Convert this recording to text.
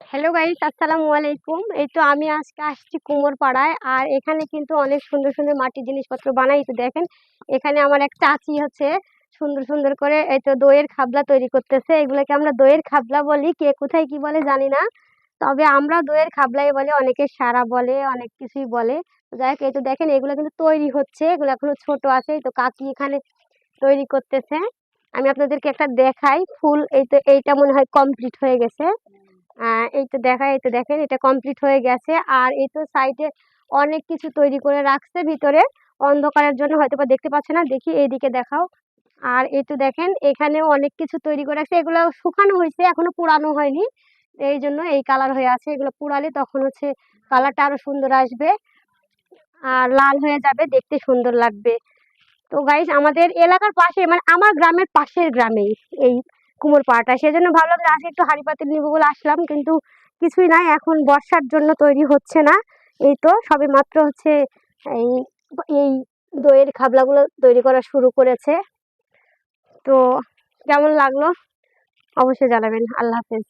Hello guys, আসসালামু আলাইকুম। এই তো আমি আজকে আসছি কুমোরপাড়ায়। আর এখানে কিন্তু অনেক সুন্দর সুন্দর মাটির জিনিসপত্র বানাই। তো দেখেন, এখানে আমার এক চাচি হচ্ছে সুন্দর সুন্দর করে এই তো দইয়ের খাবলা তৈরি করতেছে। এগুলোকে আমরা দইয়ের খাবলা বলি, কে কোথায় কি বলে জানি না, তবে আমরা দইয়ের খাবলাই বলে, অনেকে সারা বলে, অনেক কিছুই বলে। যাই হোক, এই তো দেখেন এগুলো কিন্তু তৈরি হচ্ছে, এগুলো এখনো ছোট আছে। এই তো কাকি এখানে তৈরি করতেছে। আমি আপনাদেরকে একটা দেখাই ফুল। এই তো এইটা মনে হয় কমপ্লিট হয়ে গেছে। এই তো দেখেন এটা কমপ্লিট হয়ে গেছে। আর এই তো সাইডে অনেক কিছু তৈরি করে রাখছে ভিতরে, অন্ধকারের জন্য হয়তো বা দেখতে পাচ্ছে না। দেখি এইদিকে দেখাও। আর এই তো দেখেন এখানেও অনেক কিছু তৈরি করে রাখছে, এগুলো শুকানো হয়েছে, এখনো পুরানো হয়নি, এই জন্য এই কালার হয়ে আছে। এগুলো পুরালে তখন হচ্ছে কালারটা আরো সুন্দর আসবে, আর লাল হয়ে যাবে, দেখতে সুন্দর লাগবে। তো গাইস, আমাদের এলাকার পাশে, মানে আমার গ্রামের পাশের গ্রামেই এই কুমোরপাড়াটা, সেজন্য ভাবলাম যে আজকে একটু হাঁড়ি পাতিল নিবো বলে আসলাম, কিন্তু কিছুই নাই, এখন বর্ষার জন্য তৈরি হচ্ছে না। এই তো সবে মাত্র হচ্ছে এই এই দইয়ের খাবলাগুলো তৈরি করা শুরু করেছে। তো কেমন লাগলো অবশ্যই জানাবেন। আল্লাহ হাফেজ।